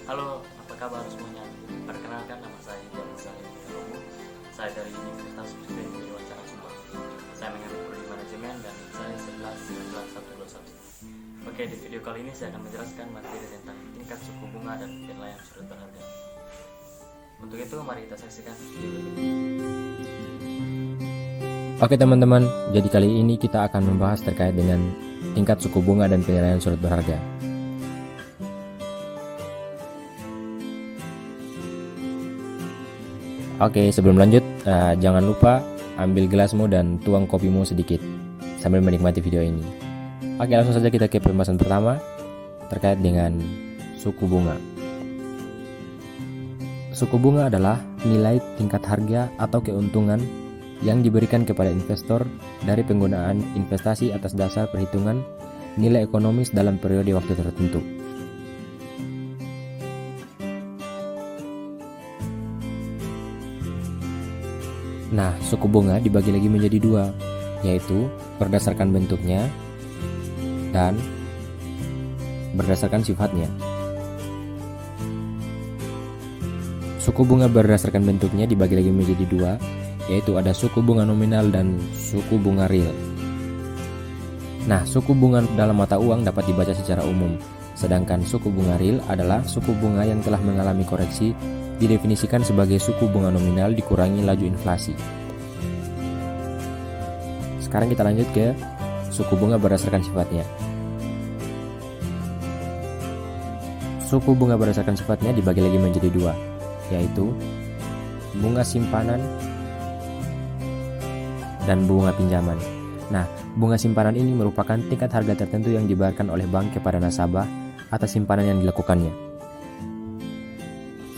Halo, apa kabar semuanya? Perkenalkan, nama saya Ibrahim. Saya dari Universitas Muslim Wawancara Subang. Saya mengambil prodi manajemen dan saya 11 Oke, di video kali ini saya akan menjelaskan materi tentang tingkat suku bunga dan penilaian surat berharga. Untuk itu, mari kita saksikan video ini. Oke teman-teman, jadi kali ini kita akan membahas terkait dengan tingkat suku bunga dan penilaian surat berharga. Oke, sebelum lanjut, jangan lupa ambil gelasmu dan tuang kopimu sedikit sambil menikmati video ini. Oke, langsung saja kita ke pembahasan pertama terkait dengan suku bunga. Suku bunga adalah nilai tingkat harga atau keuntungan yang diberikan kepada investor dari penggunaan investasi atas dasar perhitungan nilai ekonomis dalam periode waktu tertentu. Nah, suku bunga dibagi lagi menjadi dua, yaitu berdasarkan bentuknya dan berdasarkan sifatnya. Suku bunga berdasarkan bentuknya dibagi lagi menjadi dua, yaitu ada suku bunga nominal dan suku bunga real. Nah, suku bunga dalam mata uang dapat dibaca secara umum, sedangkan suku bunga real adalah suku bunga yang telah mengalami koreksi, didefinisikan sebagai suku bunga nominal dikurangi laju inflasi. Sekarang kita lanjut ke suku bunga berdasarkan sifatnya. Suku bunga berdasarkan sifatnya dibagi lagi menjadi dua, yaitu bunga simpanan dan bunga pinjaman. Nah, bunga simpanan ini merupakan tingkat harga tertentu yang dibayarkan oleh bank kepada nasabah atas simpanan yang dilakukannya.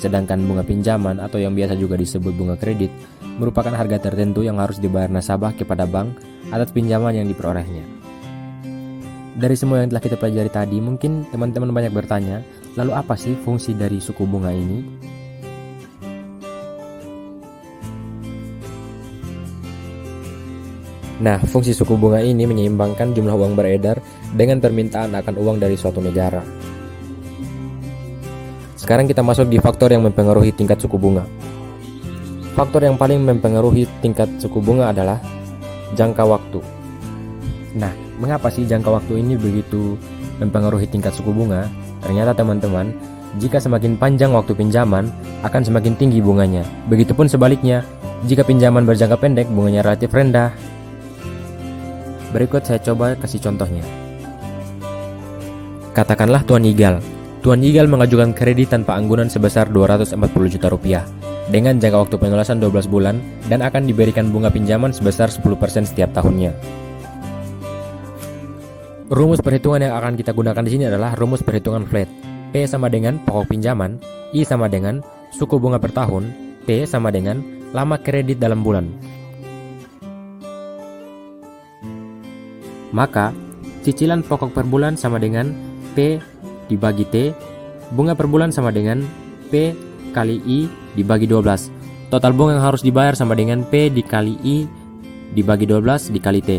Sedangkan bunga pinjaman atau yang biasa juga disebut bunga kredit merupakan harga tertentu yang harus dibayar nasabah kepada bank atas pinjaman yang diperolehnya. Dari semua yang telah kita pelajari tadi, mungkin teman-teman banyak bertanya, lalu apa sih fungsi dari suku bunga ini? Nah, fungsi suku bunga ini menyeimbangkan jumlah uang beredar dengan permintaan akan uang dari suatu negara. Sekarang kita masuk di faktor yang mempengaruhi tingkat suku bunga. Faktor yang paling mempengaruhi tingkat suku bunga adalah jangka waktu. Nah, mengapa sih jangka waktu ini begitu mempengaruhi tingkat suku bunga? Ternyata teman-teman, jika semakin panjang waktu pinjaman, akan semakin tinggi bunganya. Begitupun sebaliknya, jika pinjaman berjangka pendek, bunganya relatif rendah. Berikut saya coba kasih contohnya. Katakanlah Tuan Igal. Tuan Igal mengajukan kredit tanpa anggunan sebesar 240 juta rupiah dengan jangka waktu pelunasan 12 bulan dan akan diberikan bunga pinjaman sebesar 10% setiap tahunnya. Rumus perhitungan yang akan kita gunakan di sini adalah rumus perhitungan flat. P sama dengan pokok pinjaman, I sama dengan suku bunga per tahun, T sama dengan lama kredit dalam bulan. Maka, cicilan pokok per bulan sama dengan P dibagi T, bunga per bulan sama dengan P kali I dibagi 12. Total bunga yang harus dibayar sama dengan P dikali I dibagi 12 dikali T.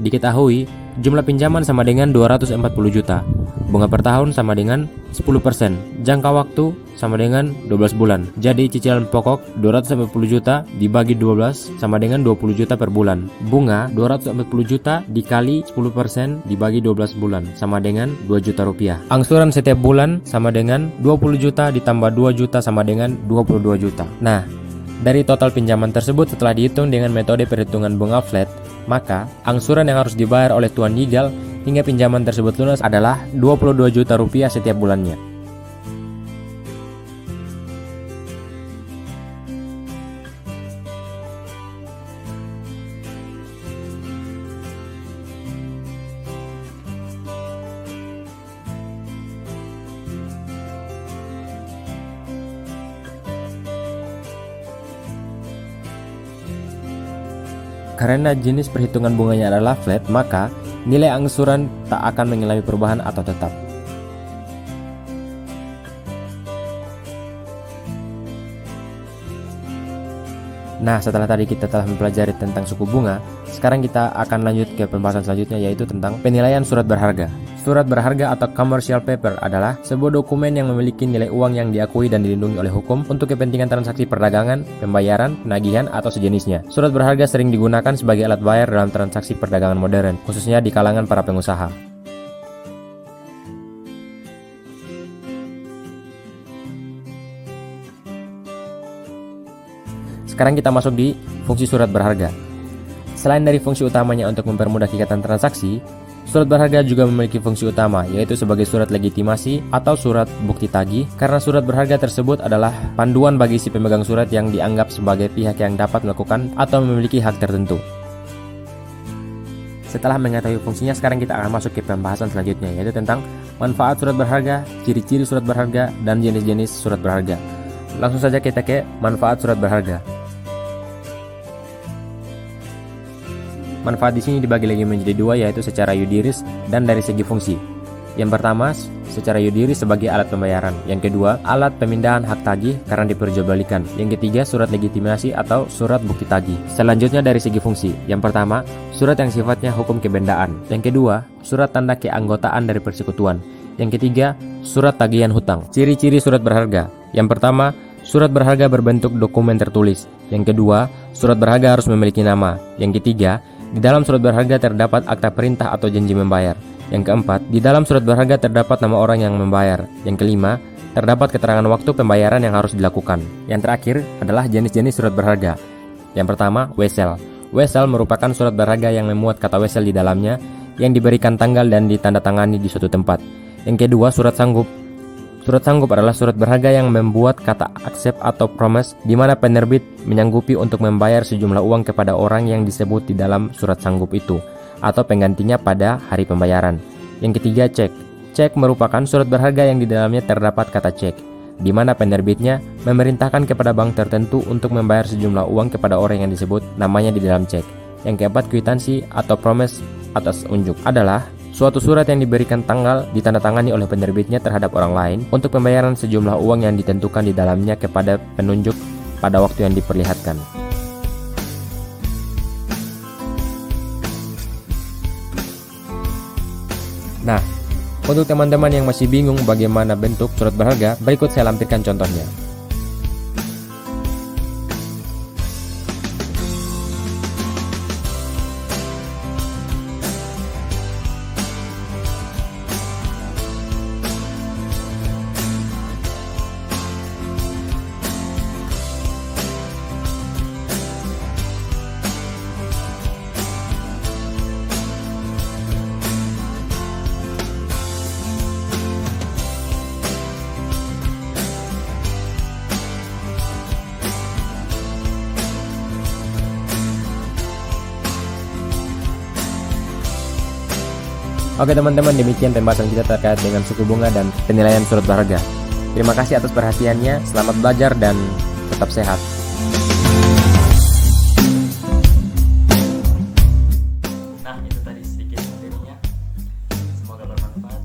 Diketahui, jumlah pinjaman sama dengan 240 juta. Bunga per tahun sama dengan 10%. Jangka waktu sama dengan 12 bulan. Jadi cicilan pokok 240 juta dibagi 12 sama dengan 20 juta per bulan. Bunga 240 juta dikali 10% dibagi 12 bulan sama dengan 2 juta rupiah. Angsuran setiap bulan sama dengan 20 juta ditambah 2 juta sama dengan 22 juta. Nah, dari total pinjaman tersebut setelah dihitung dengan metode perhitungan bunga flat, maka angsuran yang harus dibayar oleh Tuan Igal hingga pinjaman tersebut lunas adalah 22 juta rupiah setiap bulannya. Karena jenis perhitungan bunganya adalah flat, maka nilai angsuran tak akan mengalami perubahan atau tetap. Nah, setelah tadi kita telah mempelajari tentang suku bunga, sekarang kita akan lanjut ke pembahasan selanjutnya, yaitu tentang penilaian surat berharga. Surat berharga atau commercial paper adalah sebuah dokumen yang memiliki nilai uang yang diakui dan dilindungi oleh hukum untuk kepentingan transaksi perdagangan, pembayaran, penagihan, atau sejenisnya. Surat berharga sering digunakan sebagai alat bayar dalam transaksi perdagangan modern, khususnya di kalangan para pengusaha. Sekarang kita masuk di fungsi surat berharga. Selain dari fungsi utamanya untuk mempermudah kegiatan transaksi, surat berharga juga memiliki fungsi utama, yaitu sebagai surat legitimasi atau surat bukti tagih, karena surat berharga tersebut adalah panduan bagi si pemegang surat yang dianggap sebagai pihak yang dapat melakukan atau memiliki hak tertentu. Setelah mengetahui fungsinya, sekarang kita akan masuk ke pembahasan selanjutnya, yaitu tentang manfaat surat berharga, ciri-ciri surat berharga, dan jenis-jenis surat berharga. Langsung saja kita ke manfaat surat berharga. Manfaat di sini dibagi lagi menjadi dua, yaitu secara yudiris dan dari segi fungsi. Yang pertama, secara yudiris sebagai alat pembayaran. Yang kedua, alat pemindahan hak tagih karena diperjualbelikan. Yang ketiga, surat legitimasi atau surat bukti tagih. Selanjutnya dari segi fungsi. Yang pertama, surat yang sifatnya hukum kebendaan. Yang kedua, surat tanda keanggotaan dari persekutuan. Yang ketiga, surat tagihan hutang. Ciri-ciri surat berharga. Yang pertama, surat berharga berbentuk dokumen tertulis. Yang kedua, surat berharga harus memiliki nama. Yang ketiga, di dalam surat berharga terdapat akta perintah atau janji membayar. Yang keempat, di dalam surat berharga terdapat nama orang yang membayar. Yang kelima, terdapat keterangan waktu pembayaran yang harus dilakukan. Yang terakhir adalah jenis-jenis surat berharga. Yang pertama, wesel. Wesel merupakan surat berharga yang memuat kata wesel di dalamnya, yang diberikan tanggal dan ditandatangani di suatu tempat. Yang kedua, surat sanggup. Surat sanggup adalah surat berharga yang membuat kata accept atau promise, di mana penerbit menyanggupi untuk membayar sejumlah uang kepada orang yang disebut di dalam surat sanggup itu, atau penggantinya pada hari pembayaran. Yang ketiga, cek. Cek merupakan surat berharga yang di dalamnya terdapat kata cek, di mana penerbitnya memerintahkan kepada bank tertentu untuk membayar sejumlah uang kepada orang yang disebut namanya di dalam cek. Yang keempat, kwitansi atau promise atas unjuk adalah suatu surat yang diberikan tanggal ditandatangani oleh penerbitnya terhadap orang lain untuk pembayaran sejumlah uang yang ditentukan di dalamnya kepada penunjuk pada waktu yang diperlihatkan. Nah, untuk teman-teman yang masih bingung bagaimana bentuk surat berharga, berikut saya lampirkan contohnya. Oke teman-teman, demikian pembahasan kita terkait dengan suku bunga dan penilaian surat berharga. Terima kasih atas perhatiannya, selamat belajar dan tetap sehat. Nah, itu tadi sedikit materinya. Semoga bermanfaat.